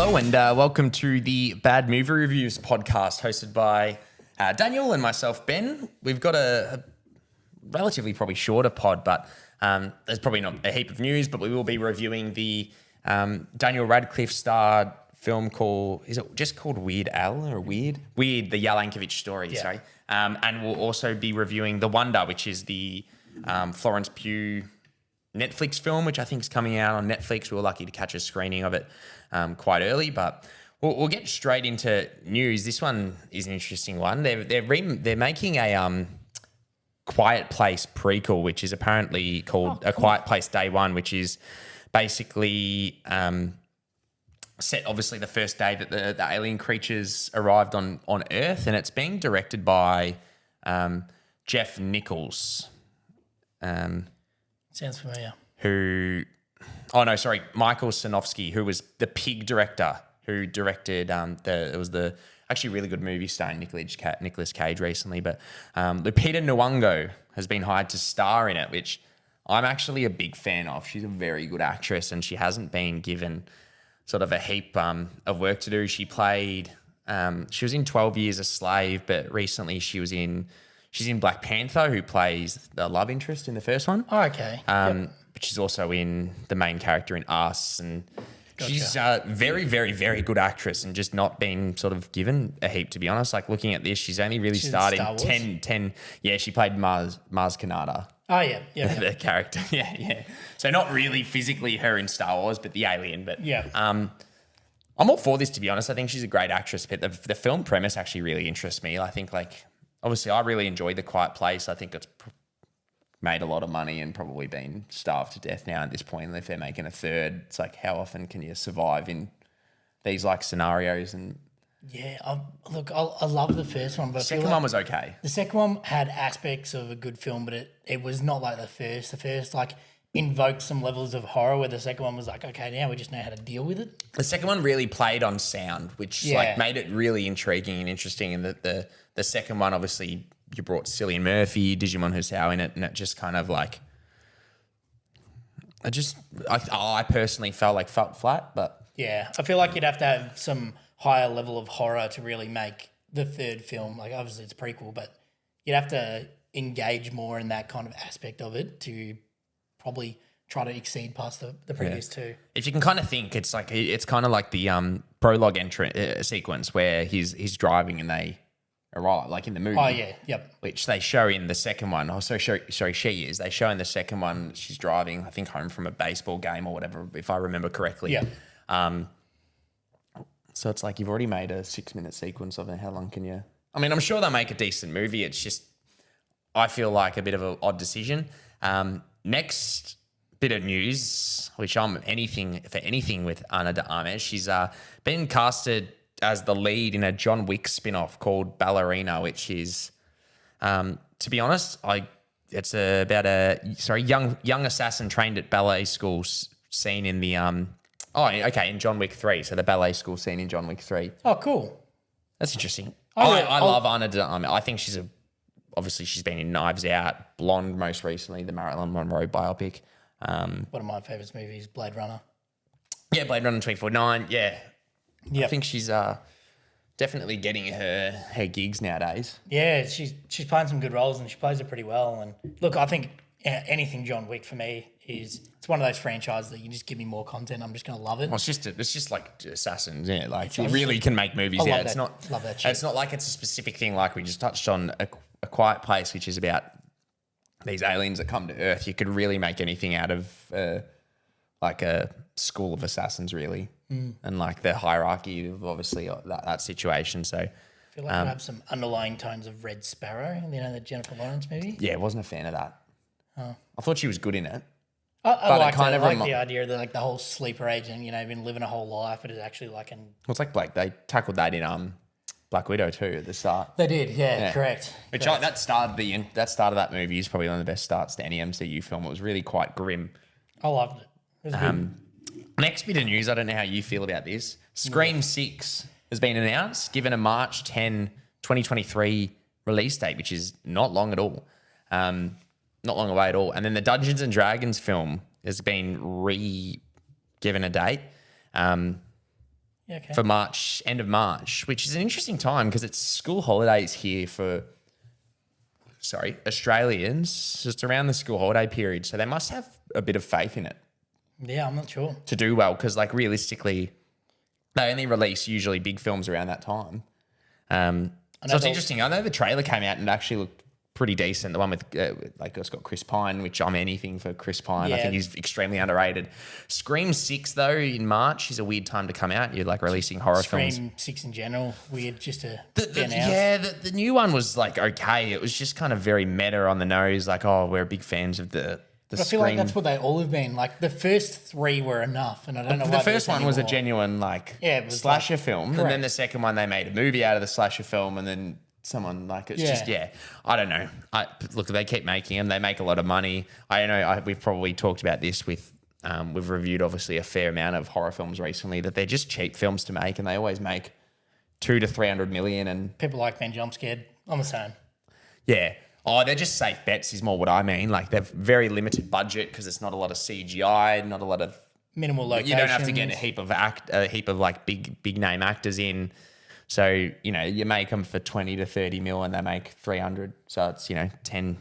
Hello and welcome to the Bad Movie Reviews podcast hosted by Daniel and myself, Ben. We've got a relatively probably shorter pod, but there's probably not a heap of news, but we will be reviewing the Daniel Radcliffe starred film called, is it just called Weird Al or Weird? Weird, the Yankovic story, sorry. And we'll also be reviewing The Wonder, which is the Florence Pugh Netflix film, which I think is coming out on Netflix. We were lucky to catch a screening of it quite early, but we'll get straight into news. This one is an interesting one. They're making a Quiet Place prequel, which is apparently called A Quiet Place Day One, which is basically set obviously the first day that the alien creatures arrived on Earth, and it's being directed by Jeff Nichols. Sounds familiar. Michael Sinofsky, who was the Pig director, who directed it was the actually really good movie starring Nicolas Cage recently. But Lupita Nyong'o has been hired to star in it, which I'm actually a big fan of. She's a very good actress, and she hasn't been given sort of a heap of work to do. She was in 12 Years a Slave, but recently she's in Black Panther, who plays the love interest in the first one. Oh, okay. But she's also in the main character in Us, and she's a very, very, very good actress and just not been sort of given a heap, to be honest. Like looking at this, she's only really started in 10. Yeah, she played Mars Kanata. Oh, yeah. The character. Yeah. So not really physically her in Star Wars, but the alien. But I'm all for this, to be honest. I think she's a great actress, but the film premise actually really interests me. I think, obviously, I really enjoyed The Quiet Place. I think it's made a lot of money and probably been starved to death now at this point. And if they're making a third, it's like, how often can you survive in these scenarios? And I love the first one, but the second one was okay. The second one had aspects of a good film, but it was not like the first. The first invoked some levels of horror, where the second one was like, okay, now we just know how to deal with it. The second one really played on sound, which made it really intriguing and interesting. And the second one, obviously, you brought Cillian Murphy, Digimon Husao in it, and it just kind of I personally felt flat, but yeah, I feel like you'd have to have some higher level of horror to really make the third film. Like, obviously it's a prequel, but you'd have to engage more in that kind of aspect of it to probably try to exceed past the previous two. If you can kind of think, it's kind of like the prologue sequence where he's driving and they arrive, like in the movie. Oh yeah, yep. Which they show in the second one. Oh, sorry, she is. They show in the second one she's driving, I think, home from a baseball game or whatever, if I remember correctly. Yeah. So it's like you've already made a 6-minute sequence of it. How long can you? I mean, I'm sure they'll make a decent movie. It's just, I feel like a bit of an odd decision. Next bit of news, which I'm anything with Ana de Armas. She's been casted as the lead in a John Wick spin-off called Ballerina, which is, to be honest, it's about a young assassin trained at ballet school scene in the in John Wick 3. So the ballet school scene in John Wick 3. Oh, cool. That's interesting. I love Ana de Armas. I think she's been in Knives Out, Blonde most recently, the Marilyn Monroe biopic. One of my favourite movies, Blade Runner. Yeah, Blade Runner 2049. Yeah. Yep. I think she's definitely getting her gigs nowadays. Yeah, she's playing some good roles and she plays it pretty well. And look, I think anything John Wick for me it's one of those franchises that you just give me more content, I'm just going to love it. Well, it's just like Assassins, yeah. Like you really can make movies. I It's love that shit. It's not like it's a specific thing. Like we just touched on a Quiet Place, which is about these aliens that come to Earth. You could really make anything out of like a school of assassins, really. And like the hierarchy of obviously that situation. So I feel like I have some underlying tones of Red Sparrow, the Jennifer Lawrence movie. Yeah, wasn't a fan of that. Oh. I thought she was good in it. I like the idea that the whole sleeper agent, been living a whole life, but is actually like an... Well, it's like Blake. They tackled that in Black Widow too at the start. They did, yeah. Correct. Which that start of that movie is probably one of the best starts to any MCU film. It was really quite grim. I loved it. It was good. Next bit of news, I don't know how you feel about this. Scream 6 has been announced, given a March 10, 2023 release date, which is not long at all. Not long away at all. And then the Dungeons and Dragons film has been given a date. for March, end of March, which is an interesting time because it's school holidays here for, Australians, just around the school holiday period. So they must have a bit of faith in it. Yeah, I'm not sure. To do well because, like, realistically, they only release usually big films around that time. So it's interesting. I know the trailer came out and it actually looked pretty decent. The one with, it's got Chris Pine, which I'm anything for Chris Pine. Yeah. I think he's extremely underrated. Scream 6, though, in March is a weird time to come out. You're, like, releasing horror films. Scream 6 in general, weird just to the, announce. the new one was, like, okay. It was just kind of very meta on the nose. Like, oh, we're big fans of the But I feel like that's what they all have been. Like, the first 3 were enough, and I don't know why the first one was a anymore. genuine, like, Yeah, it was slasher like- film. correct. And then the second one, they made a movie out of the slasher film, and then someone, like, it's just, I don't know. Look, they keep making them. They make a lot of money. I know we've probably talked about this with, we've reviewed, obviously, a fair amount of horror films recently, that they're just cheap films to make, and they always make 200 to 300 million. And People like being jump scared. I'm the same. yeah. Oh, they're just safe bets is more what I mean. Like, they've very limited budget because it's not a lot of CGI, not a lot of Minimal locations. You don't have to get a heap of like big name actors in. So, you make them for 20 to 30 mil and they make 300. So it's, 10,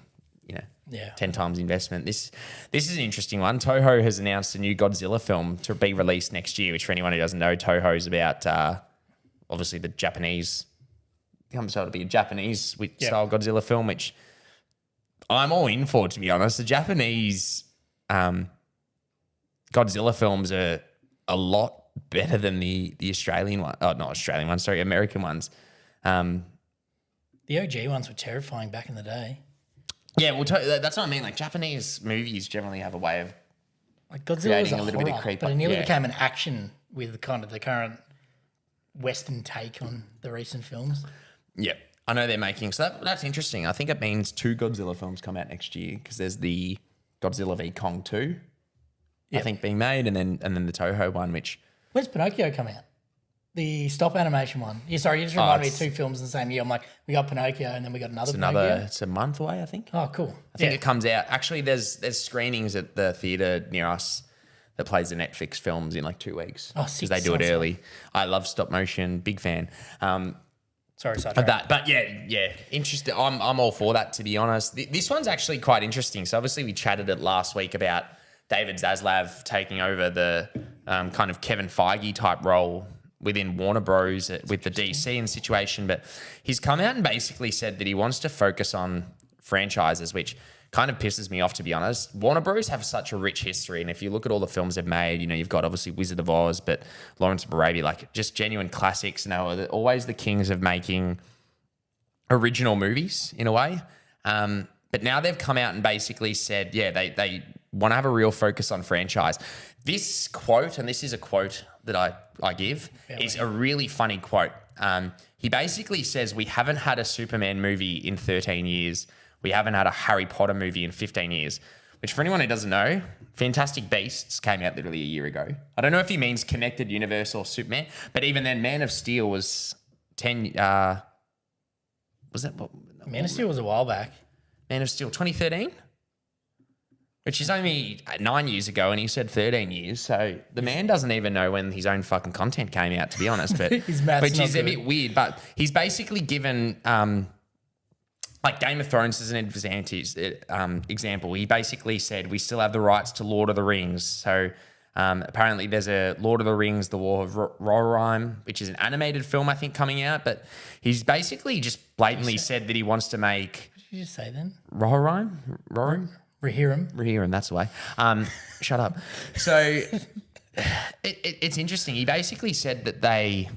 10 times investment. This is an interesting one. Toho has announced a new Godzilla film to be released next year, which for anyone who doesn't know, Toho is about obviously the Japanese, comes out to be a Japanese style Godzilla film, which I'm all in for, to be honest. The Japanese Godzilla films are a lot better than the Australian one. Oh, not Australian ones, sorry, American ones. The OG ones were terrifying back in the day. Yeah, well, that's what I mean. Like, Japanese movies generally have a way of Like, Godzilla was creating a a little bit of horror, creep. but it nearly became an action with kind of the current Western take on the recent films. Yeah, I know they're making. So that's interesting. I think it means 2 Godzilla films come out next year because there's the Godzilla v Kong 2, I think, being made, and then the Toho one, which... When's Pinocchio come out? The stop animation one. Yeah, sorry, you just reminded me of 2 films in the same year. I'm like, we got Pinocchio and then we got another Pinocchio. It's a month away, I think. Oh, cool. I think it comes out. Actually, there's screenings at the theatre near us that plays the Netflix films in like 2 weeks. Oh, because they do it early. I love stop motion, big fan. Sorry, Of that, but yeah, interesting. I'm all for that, to be honest. This one's actually quite interesting. So obviously we chatted it last week about David Zaslav taking over the kind of Kevin Feige type role within Warner Bros. With the DC and situation, but he's come out and basically said that he wants to focus on franchises, which kind of pisses me off, to be honest. Warner Bros. Have such a rich history, and if you look at all the films they've made, you've got obviously Wizard of Oz, but Lawrence of Arabia, like just genuine classics. They're always the kings of making original movies in a way. But now they've come out and basically said, they want to have a real focus on franchise. This quote, and this is a quote that I give, is a really funny quote. He basically says, we haven't had a Superman movie in 13 years. We haven't had a Harry Potter movie in 15 years, which for anyone who doesn't know, Fantastic Beasts came out literally a year ago. I don't know if he means connected universe or Superman, but even then, Man of Steel was 10... was that... Man of Steel was a while back. Man of Steel, 2013? Which is only 9 years ago, and he said 13 years. So the man doesn't even know when his own fucking content came out, to be honest. But His math's which not is a good. bit weird. But he's basically given, like Game of Thrones as an example. He basically said we still have the rights to Lord of the Rings. So apparently there's a Lord of the Rings: The War of Rohirrim, which is an animated film, I think, coming out. But he's basically just blatantly said that he wants to make... What did you just say then? Rohirrim? Rohirrim. That's the way. Shut up. So it's interesting. He basically said that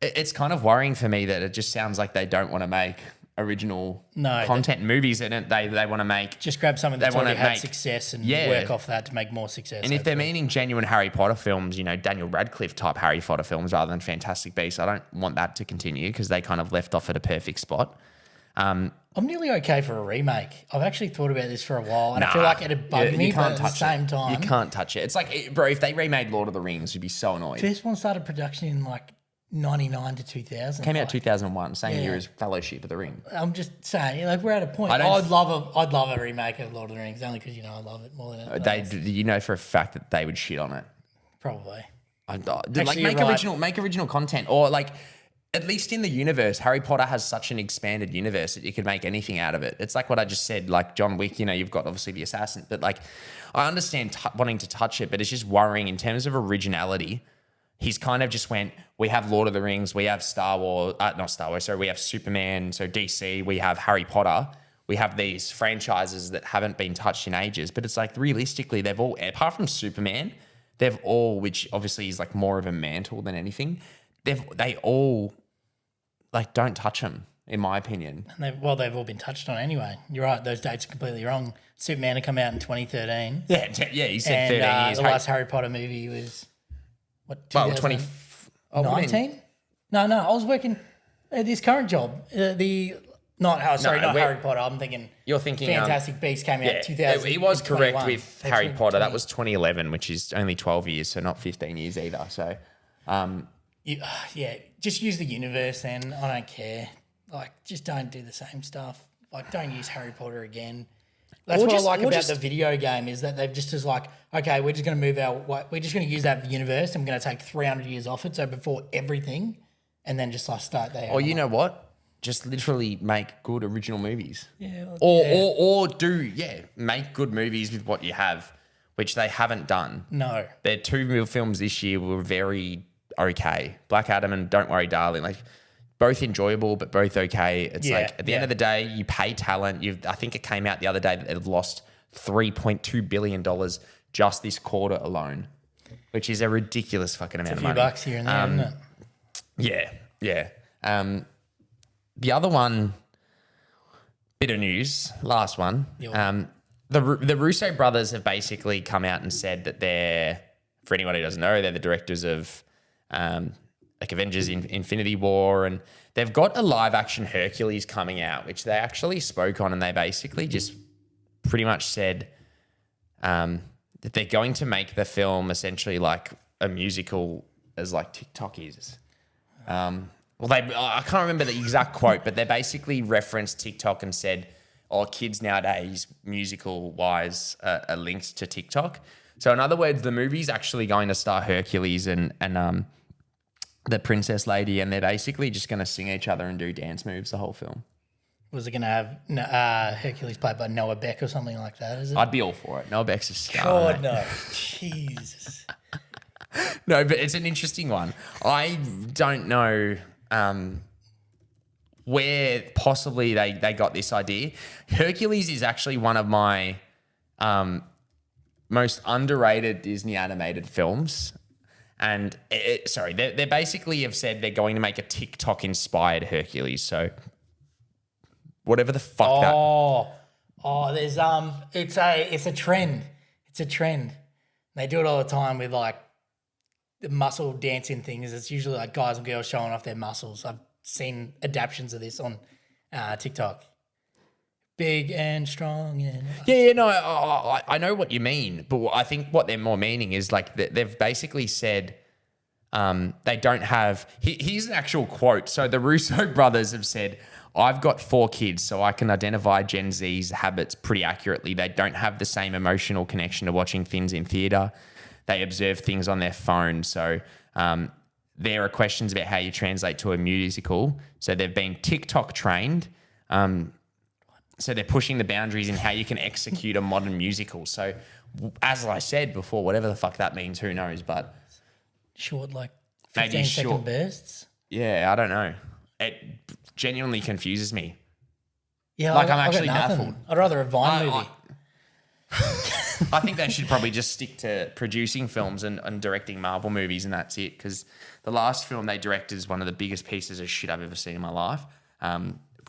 it's kind of worrying for me that it just sounds like they don't want to make original content movies in it. They want to make... Just grab something that's already had success and work off that to make more success. And if they're meaning genuine Harry Potter films, Daniel Radcliffe type Harry Potter films rather than Fantastic Beasts, I don't want that to continue because they kind of left off at a perfect spot. I'm nearly okay for a remake. I've actually thought about this for a while, and I feel like it'd bug me, but at the same time... You can't touch it. It's like, bro, if they remade Lord of the Rings, you'd be so annoyed. First one started production in like 99 to 2000. Came out 2001, same year as Fellowship of the Ring. I'm just saying, like, we're at a point. I'd love a remake of Lord of the Rings, only because, I love it more than anything else. For a fact that they would shit on it. Probably. Like you're right. make original content, or like at least in the universe, Harry Potter has such an expanded universe that you could make anything out of it. It's like what I just said, like John Wick. You've got obviously the assassin, but like I understand wanting to touch it, but it's just worrying in terms of originality. He's kind of just went, we have Lord of the Rings, we have Star Wars, not Star Wars, sorry, we have Superman, so DC, we have Harry Potter. We have these franchises that haven't been touched in ages, but it's like realistically, they've all, apart from Superman, they've all, which obviously is like more of a mantle than anything, they all like don't touch them, in my opinion. And they've all been touched on anyway. You're right, those dates are completely wrong. Superman had come out in 2013. Yeah, he said 13 years. The last Harry Potter movie was, what, 2019? 19? No, I was working at this current job. Harry Potter. I'm thinking. You're thinking Fantastic Beasts came out in 2000. He was correct with Harry Potter. That was 2011, which is only 12 years, so not 15 years either. So, just use the universe then. I don't care. Like, just don't do the same stuff. Like, don't use Harry Potter again. That's what I like about the video game is that they've just is like, okay, we're just going to we're just going to use that universe and we're going to take 300 years off it. So before everything, and then just like start there. Or you know what? Just literally make good original movies. Yeah. Or make good movies with what you have, which they haven't done. No. Their two films this year were very okay. Black Adam and Don't Worry, Darling. Like, both enjoyable, but both okay. It's like at the end of the day, you pay talent. I think it came out the other day that they've lost $3.2 billion just this quarter alone, which is a ridiculous fucking amount of money. A few bucks here and there, isn't it? Yeah. The other one, bit of news, last one. The Russo brothers have basically come out and said that for anyone who doesn't know, they're the directors of like Avengers Infinity War, and they've got a live action Hercules coming out, which they actually spoke on, and they basically just pretty much said that they're going to make the film essentially like a musical as like TikTok is. I can't remember the exact quote, but they basically referenced TikTok and said, kids nowadays, musical-wise, are linked to TikTok. So in other words, the movie's actually going to star Hercules and the princess lady, and they're basically just going to sing each other and do dance moves the whole film. Was it going to have Hercules played by Noah Beck or something like that, is it? I'd be all for it. Noah Beck's a star. God, no. Jesus. No, but it's an interesting one. I don't know where possibly they got this idea. Hercules is actually one of my most underrated Disney animated films. And they basically have said they're going to make a TikTok-inspired Hercules. So whatever the fuck there's it's a trend. It's a trend. They do it all the time with like the muscle dancing things. It's usually like guys and girls showing off their muscles. I've seen adaptions of this on TikTok. Big and strong. I know what you mean, but I think what they're more meaning is like they've basically said they don't have. Here's an actual quote. So the Russo brothers have said, "I've got 4 kids, so I can identify Gen Z's habits pretty accurately. They don't have the same emotional connection to watching things in theater. They observe things on their phone. So there are questions about how you translate to a musical. So they've been TikTok trained." So they're pushing the boundaries in how you can execute a modern musical. So as I said before, whatever the fuck that means, who knows? But short, like 15-second bursts. Yeah, I don't know. It genuinely confuses me. Yeah, like I'm actually baffled. I'd rather a Vine movie. I think they should probably just stick to producing films and directing Marvel movies, and that's it. Because the last film they directed is one of the biggest pieces of shit I've ever seen in my life.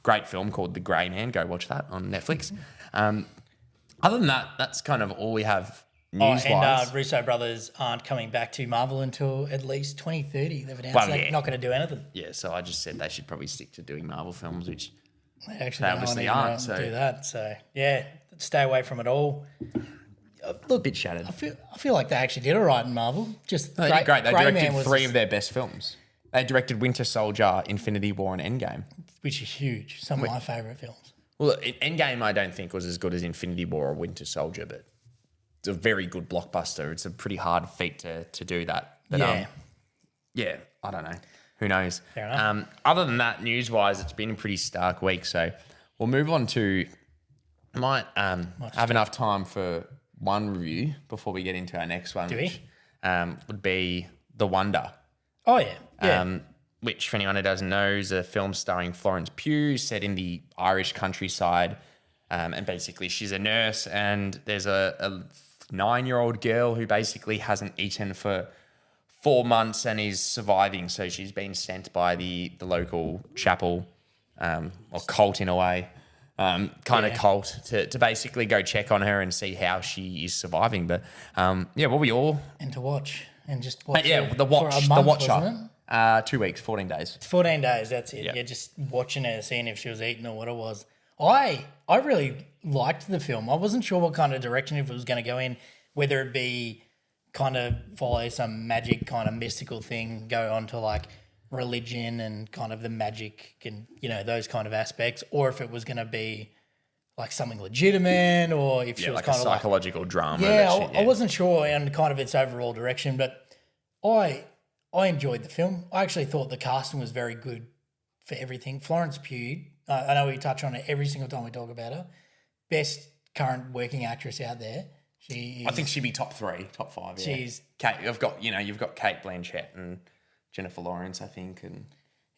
Great film called The Grey Man. Go watch that on Netflix. Other than that, that's kind of all we have news-wise. And Russo brothers aren't coming back to Marvel until at least 2030. They've announced they're not going to do anything. Yeah, so I just said they should probably stick to doing Marvel films, which they obviously aren't. So do that. So yeah, stay away from it all. Look, a bit shattered. I feel like they actually did all right in Marvel. They did great. They directed 3 of their best films. They directed Winter Soldier, Infinity War, and Endgame. Which is huge. Some of my favourite films. Well, Endgame I don't think was as good as Infinity War or Winter Soldier, but a very good blockbuster. It's a pretty hard feat to do that. But, Yeah. I don't know. Who knows? Fair enough. Other than that, news-wise, it's been a pretty stark week. So we'll move on to might have enough time for one review before we get into our next one. Do we? Which would be The Wonder. Oh, yeah. Yeah. Which, for anyone who doesn't know, is a film starring Florence Pugh, set in the Irish countryside. And basically, she's a nurse, and there's a 9-year-old girl who basically hasn't eaten for 4 months and is surviving. So she's been sent by the local chapel, or cult in a way, cult to basically go check on her and see how she is surviving. But what were your... And to watch. And just watch the for a month, wasn't it? 2 weeks, 14 days. 14 days, that's it. Yeah, just watching her, seeing if she was eating or what it was. I really liked the film. I wasn't sure what kind of direction if it was going to go in, whether it be kind of follow some magic kind of mystical thing, go on to like religion and kind of the magic and, those kind of aspects, or if it was going to be like something legitimate, or if she was like kind a of psychological drama. I wasn't sure on kind of its overall direction, but I enjoyed the film. I actually thought the casting was very good for everything. Florence Pugh, I know we touch on it every single time we talk about her. Best current working actress out there. I think she'd be top 3, top 5. Yeah. She's Kate. You've got Kate Blanchett and Jennifer Lawrence, I think, and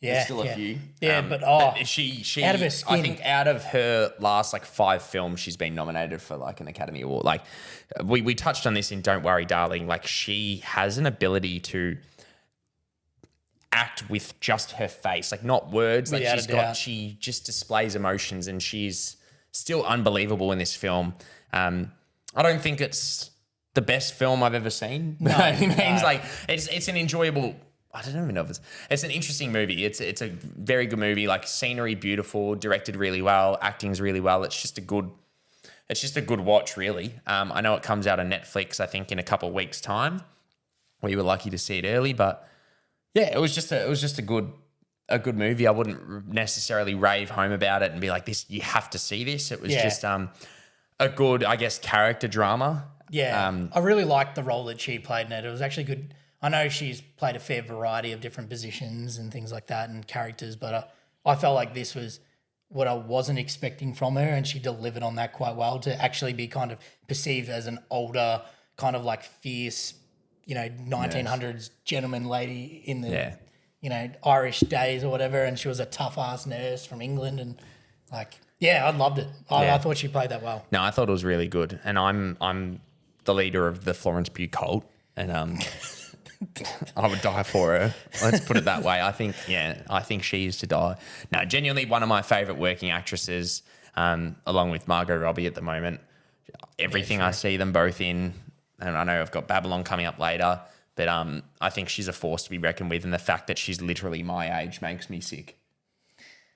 yeah, there's still a few. Yeah, but she out of her skin. I think out of her last 5 films, she's been nominated for an Academy Award. Like we touched on this in Don't Worry, Darling. Like she has an ability to act with just her face, like not words. Like she just displays emotions, and she's still unbelievable in this film. I don't think it's the best film I've ever seen. No, like it's an enjoyable. I don't even know if it's an interesting movie. It's a very good movie. Like scenery, beautiful, directed really well, acting's really well. It's just a good watch, really. I know it comes out on Netflix, I think, in a couple of weeks' time. We were lucky to see it early, but yeah, it was just a good movie. I wouldn't necessarily rave home about it and be like, this, you have to see this. It was just a good, I guess, character drama. Yeah, I really liked the role that she played in it. It was actually good. I know she's played a fair variety of different positions and things like that and characters, but I felt like this was what I wasn't expecting from her, and she delivered on that quite well to actually be kind of perceived as an older, kind of like fierce, 1900s gentleman lady in the, Irish days or whatever, and she was a tough-ass nurse from England, and I loved it. I thought she played that well. No, I thought it was really good, and I'm the leader of the Florence Pugh cult, and I would die for her. Let's put it that way. I think she is to die. No, genuinely one of my favourite working actresses, along with Margot Robbie at the moment. Everything I see them both in, and I know I've got Babylon coming up later, but I think she's a force to be reckoned with, and the fact that she's literally my age makes me sick.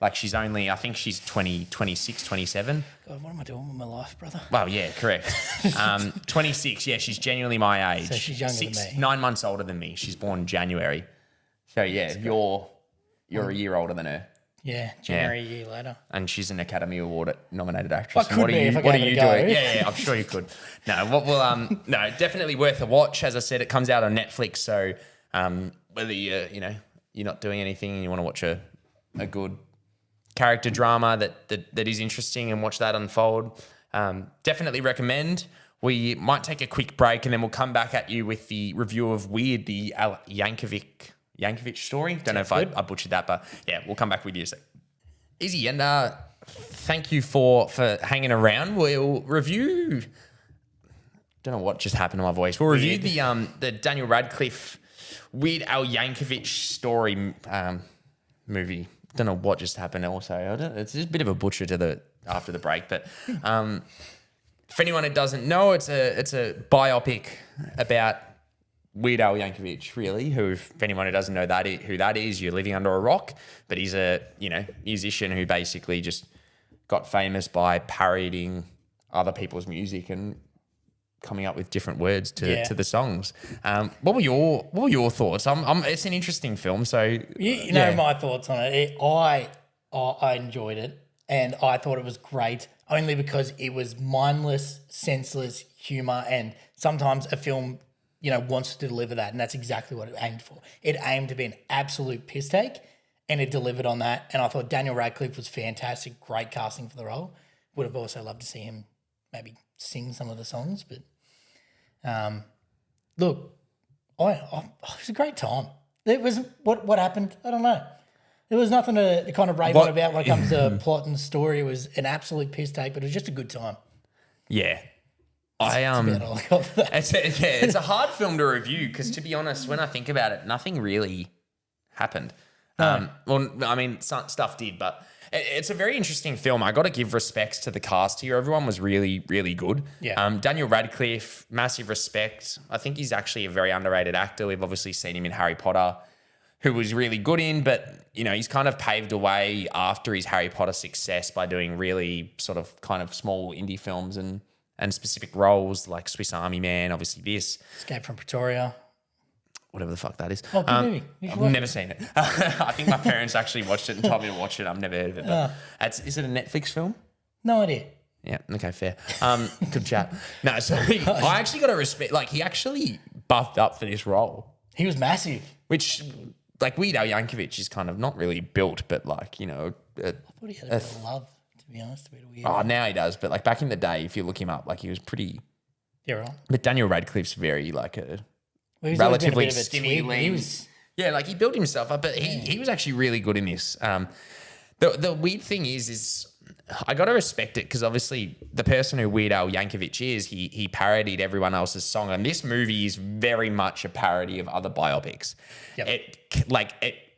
Like I think she's 26, 27. God, what am I doing with my life, brother? Well, yeah, correct. 26, yeah, she's genuinely my age. So she's younger than me. 9 months older than me. She's born in January. So, yeah, you're a year older than her. Yeah, January a year later. And she's an Academy Award nominated actress. What are you doing? Yeah, I'm sure you could. No, definitely worth a watch. As I said, it comes out on Netflix. So whether you're not doing anything and you want to watch a good character drama that is interesting and watch that unfold, definitely recommend. We might take a quick break and then we'll come back at you with the review of Weird, the Yankovic story. Don't know if I butchered that, but yeah, we'll come back with you in a sec. Easy, and thank you for hanging around. We'll review. Don't know what just happened to my voice. We'll review the Daniel Radcliffe Weird Al Yankovic story movie. Don't know what just happened. Also, it's just a bit of a butcher after the break, but for anyone who doesn't know, it's a biopic about Weird Al Yankovic, really. Who, if anyone who doesn't know who that is, you're living under a rock. But he's a musician who basically just got famous by parodying other people's music and coming up with different words to the songs. What were your thoughts? It's an interesting film. So my thoughts on it. I enjoyed it, and I thought it was great. only because it was mindless, senseless humor, and sometimes a film, wants to deliver that, and that's exactly what it aimed for. It aimed to be an absolute piss take, and it delivered on that. And I thought Daniel Radcliffe was fantastic, great casting for the role. Would have also loved to see him maybe sing some of the songs, but look, it was a great time. It was what happened. I don't know. There was nothing to kind of rave on about when it comes to plot and story. It was an absolute piss take, but it was just a good time. Yeah. It's a hard film to review because, to be honest, when I think about it, nothing really happened. Some stuff did, but it's a very interesting film. I got to give respects to the cast here. Everyone was really, really good. Yeah. Daniel Radcliffe, massive respect. I think he's actually a very underrated actor. We've obviously seen him in Harry Potter, who was really good in, but he's kind of paved a way after his Harry Potter success by doing really sort of kind of small indie films and specific roles like Swiss Army Man, obviously this. Escape from Pretoria. Whatever the fuck that is. Oh, good movie. I've never seen it. I think my parents actually watched it and told me to watch it. I've never heard of it. But is it a Netflix film? No idea. Yeah, okay, fair. Good chat. No, so I actually got to respect, like, he actually buffed up for this role. He was massive. Which, like, Weird Al Yankovic is kind of not really built, but, like, I thought he had a bit of love, to be honest. Now he does, but, like, back in the day, if you look him up, like, he was pretty... Yeah, right. But Daniel Radcliffe's very, like, Well, relatively skinny. Yeah, like he built himself up, but he was actually really good in this. The weird thing is I got to respect it because obviously the person who Weird Al Yankovic is, he parodied everyone else's song, and this movie is very much a parody of other biopics. Yep.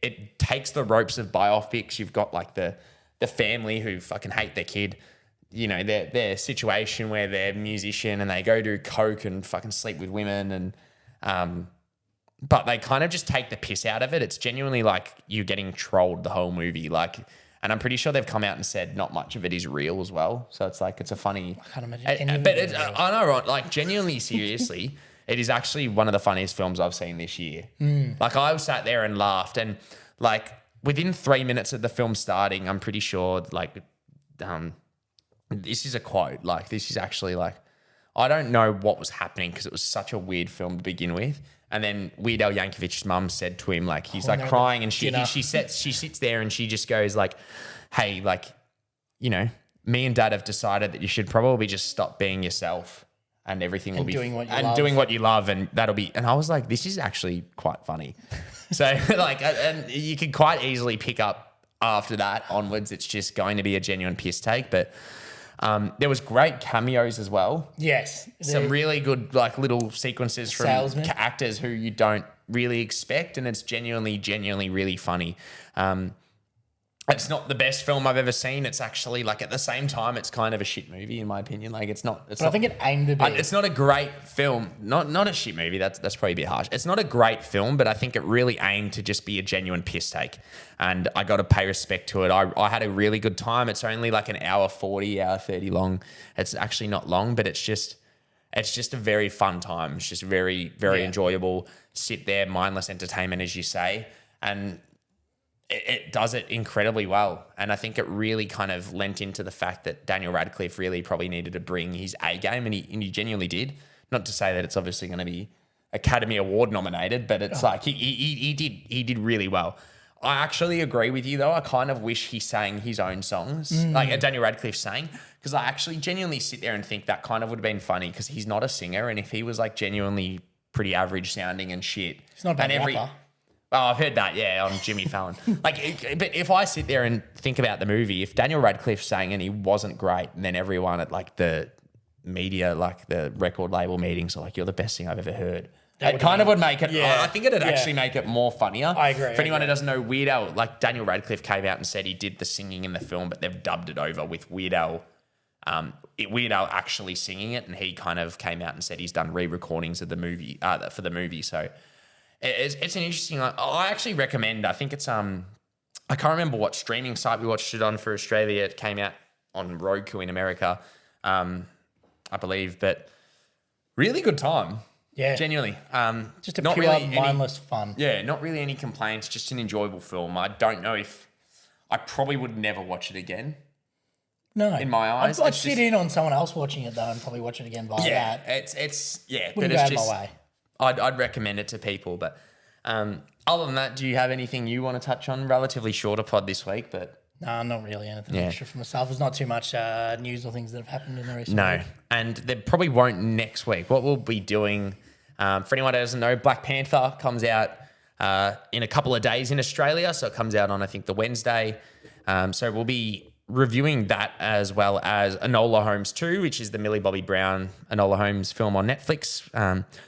It takes the ropes of biopics. You've got like the family who fucking hate their kid. Their situation where they're a musician and they go do coke and fucking sleep with women and but they kind of just take the piss out of it. It's genuinely like you're getting trolled the whole movie. Like, and I'm pretty sure they've come out and said not much of it is real as well. So it's like, it's a funny... I can't imagine any of it. But I know, right? Like, genuinely, seriously, it is actually one of the funniest films I've seen this year. Like, I sat there and laughed, and like within 3 minutes of the film starting, I'm pretty sure like this is a quote. Like, this is actually like, I don't know what was happening because it was such a weird film to begin with. And then Weird Al Yankovic's mum said to him, like, he's like crying, and she sits there and she just goes like, hey, like, me and Dad have decided that you should probably just stop being yourself and everything will be doing what you love, and that'll be. And I was like, this is actually quite funny. So like, and you could quite easily pick up after that onwards. It's just going to be a genuine piss take, but. There was great cameos as well. Yes. Some really good like little sequences from actors who you don't really expect, and it's genuinely really funny. It's not the best film I've ever seen. It's actually like at the same time, it's kind of a shit movie in my opinion. Like I think it aimed to be. It's not a great film. Not a shit movie. That's probably a bit harsh. It's not a great film, but I think it really aimed to just be a genuine piss take. And I got to pay respect to it. I had a really good time. It's only like an hour 40, hour 30 long. It's actually not long, but it's just a very fun time. It's just very, very enjoyable. Sit there, mindless entertainment, as you say. And it does it incredibly well. And I think it really kind of lent into the fact that Daniel Radcliffe really probably needed to bring his A game, and he genuinely did. Not to say that it's obviously going to be Academy Award nominated, but it's like he did really well. I actually agree with you though. I kind of wish he sang his own songs, like Daniel Radcliffe sang, because I actually genuinely sit there and think that kind of would have been funny because he's not a singer, and if he was like genuinely pretty average sounding and shit. He's not a bad rapper. Oh, I've heard that, yeah, on Jimmy Fallon. But if I sit there and think about the movie, if Daniel Radcliffe sang and he wasn't great, and then everyone at like the media, like the record label meetings are like, you're the best thing I've ever heard. It kind of would make it, I think it'd actually make it more funnier. I agree. For anyone who doesn't know, Weird Al, like Daniel Radcliffe came out and said he did the singing in the film, but they've dubbed it over with Weird Al. Weird Al actually singing it, and he kind of came out and said he's done re-recordings of the movie for the movie. So it's an interesting. I actually recommend. I think it's I can't remember what streaming site we watched it on for Australia. It came out on Roku in America, I believe, but really good time. Yeah, genuinely. Just a not pure really mindless fun. Yeah, not really any complaints. Just an enjoyable film. I don't know if I probably would never watch it again. No. in my eyes. I'd It's sit just- in on someone else watching it though and probably watch it again via Yeah, that. but Wouldn't it's go out of just my way. I'd recommend it to people. But other than that, do you have anything you want to touch on? Relatively shorter pod this week, but No, not really anything Yeah. extra for myself. There's not too much news or things that have happened in the recent no. week. And there probably won't next week. What we'll be doing, for anyone that doesn't know, Black Panther comes out in a couple of days in Australia. So it comes out on, I think, the Wednesday. So we'll be reviewing that as well as Enola Holmes 2, which is the Millie Bobby Brown Enola Holmes film on Netflix.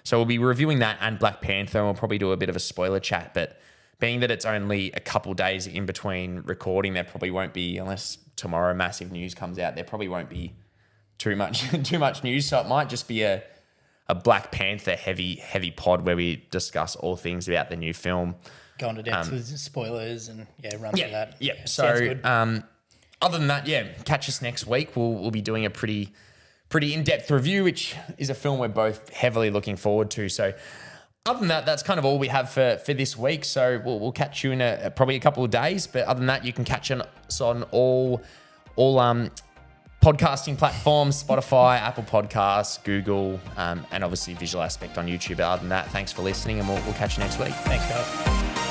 So we'll be reviewing that and Black Panther, and we'll probably do a bit of a spoiler chat. But being that it's only a couple days in between recording, there probably won't be, unless tomorrow massive news comes out, there probably won't be too much news. So it might just be a Black Panther heavy pod where we discuss all things about the new film. Go into depth with spoilers and run through that. Yeah. Sounds So good. other than that, catch us next week. We'll be doing a pretty in-depth review, which is a film we're both heavily looking forward to. So other than that, that's kind of all we have for this week. So we'll catch you in probably a couple of days. But other than that, you can catch us on all podcasting platforms: Spotify, Apple Podcasts, Google, and obviously Visual Aspect on YouTube. But other than that, thanks for listening, and we'll catch you next week. Thanks, guys.